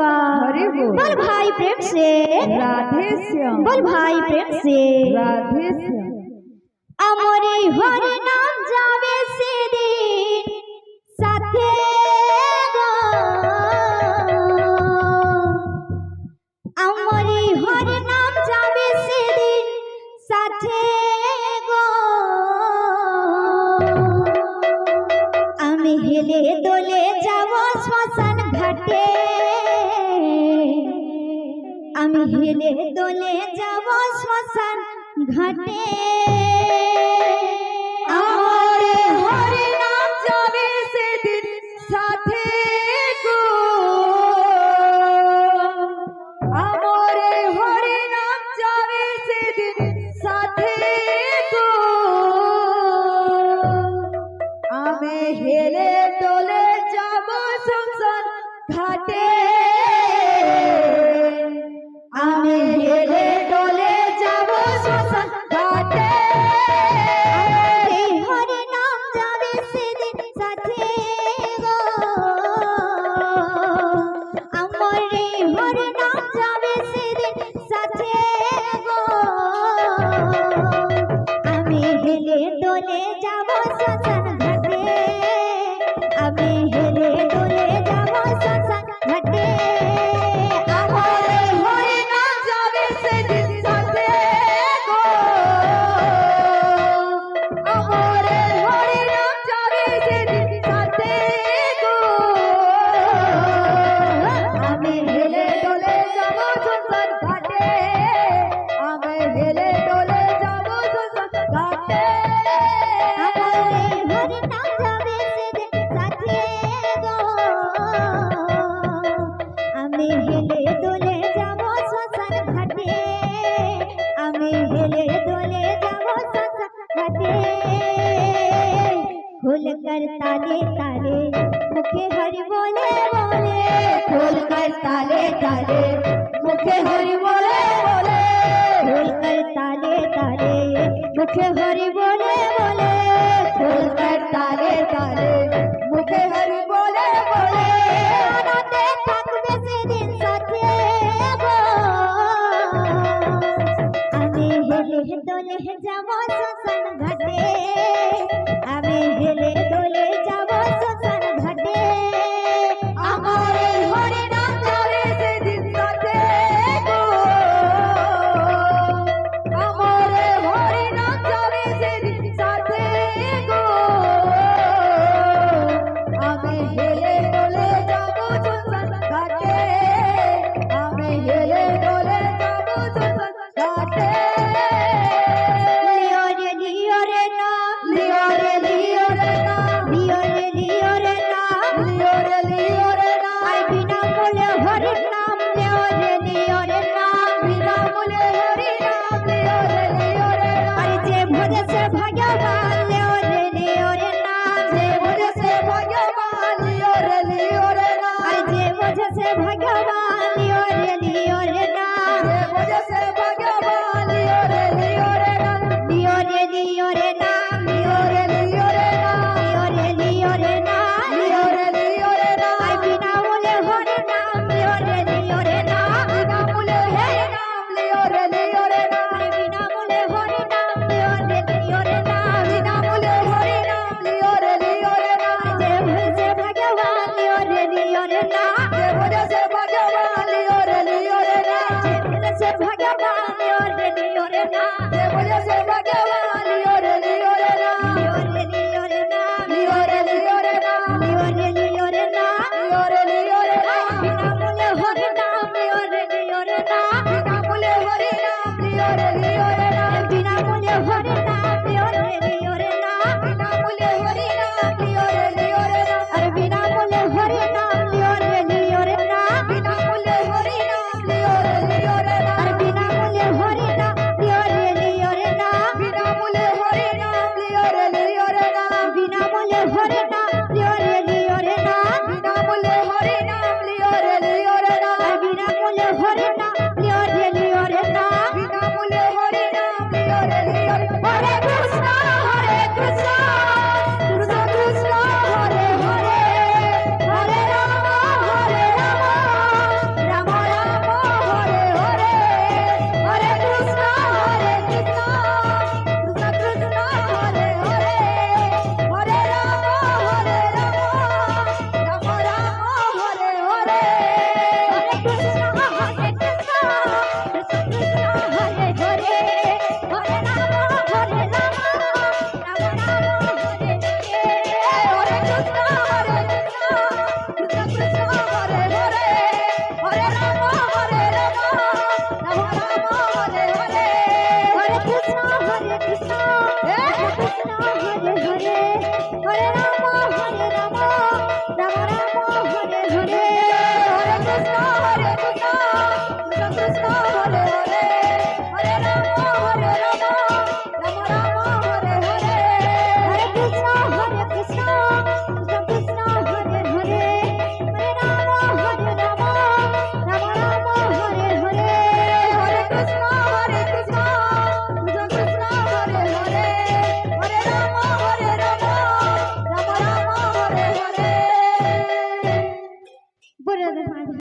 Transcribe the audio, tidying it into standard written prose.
हरि बोल भाई प्रेम से राधे श्याम बोल भाई प्रेम से राधे श्याम अमरे हरि नाम जावे सेदिन साथे गो अमरे हरि नाम जावे सेदिन साथे गो आमी हेले दोले जाबो श्मशान घाटे आमी हेले दोले जाबो श्मशान घाटे हमारे हरि नाम जावे सेदिन साथे गो हमारे हरि नाम जावे सेदिन साथे गो आमे हेले डोले जाबो श्मशान घाटे आमे हेले डोले जाबो श्मशान घाटे हरि नाम जावे सेदिन साथे गो अमरे हरि नाम जावे सेदिन साथे गो आमी हेले दोले जाबो श्मशान घाटे आमी हेले दोले जाबो श्मशान घाटे हमारे हरि नाम जावे सेदिन साथे गो हमारे हरि नाम जावे सेदिन साथे गो आमे हेले डोले जाबो श्मशान घाटे आमे हेले डोले जाबो श्मशान घाटे हमारे हरि नाम जावे सेदिन साथे गो आमी हेले दोले जाबो श्मशान घाटे आमी हेले दोले जाबो श्मशान घाटे खोल कर ताले ताले मुखे हरि बोले बोले खोल कर ताले ताले मुखे हरि बोले बोले खोल कर ताले ताले मुखे हरि बोले बोले खोल कर ताले ताले मुखे हरि बोले बोले আনন্দে থাকবে সেদিন সাথে গো আমি হেলে দোলে যাব শ্মশান ঘাটে আমি হেলে দোলে যাব শ্মশান ঘাটে हमारे हरि नाम जावे सेदिन साथे गो हमारे हरि नाम जावे सेदिन साथे गो आमे हेले डोले जाबो श्मशान घाटे आमे हेले डोले जाबो श्मशान घाटे লিও রে না लियो रे लियो रे ना লিও রে না लियो रे ना আই বিনা বলে হরি নাম লিও রে না बिना बोले हरि नाम लियो रे ना আর যে ভজে সে ভগবান লিও রে না जे मुझे से भगवान लियो रे ना আর যে ভজে সে ভগবান লিও রে না जे मुझे से भगवान लियो रे ना লিও রে না लियो रे ना লিও রে না लियो रे ना লিও রে না लियो रे ना আর বিনা বলে হরি নাম লিও রে না बिना बोले हरि नाम लियो रे ना আর বিনা বলে হরি নাম লিও রে না बिना बोले हरि नाम लियो रे ना যে ভজে ভগবান লিও রে না जे मुझे से भगवान लियो रे ना যে ভজে সে ভগবান লিও রে না जे मुझे से भगवान लियो रे ना লিও রে না लियो रे ना লিও রে না लियो रे ना বিনা বলে হরি নাম লিও রে না बिना बोले हरि नाम लियो रे ना বিনা বলে হরি নাম লিও রে না बिना बोले हरि नाम लियो रे ना আর বিনা বলে হরি নাম লিও রে না बिना बोले हरि नाम लियो रे ना আর বিনা বলে হরি নাম লিও রে না কৃষ্ণ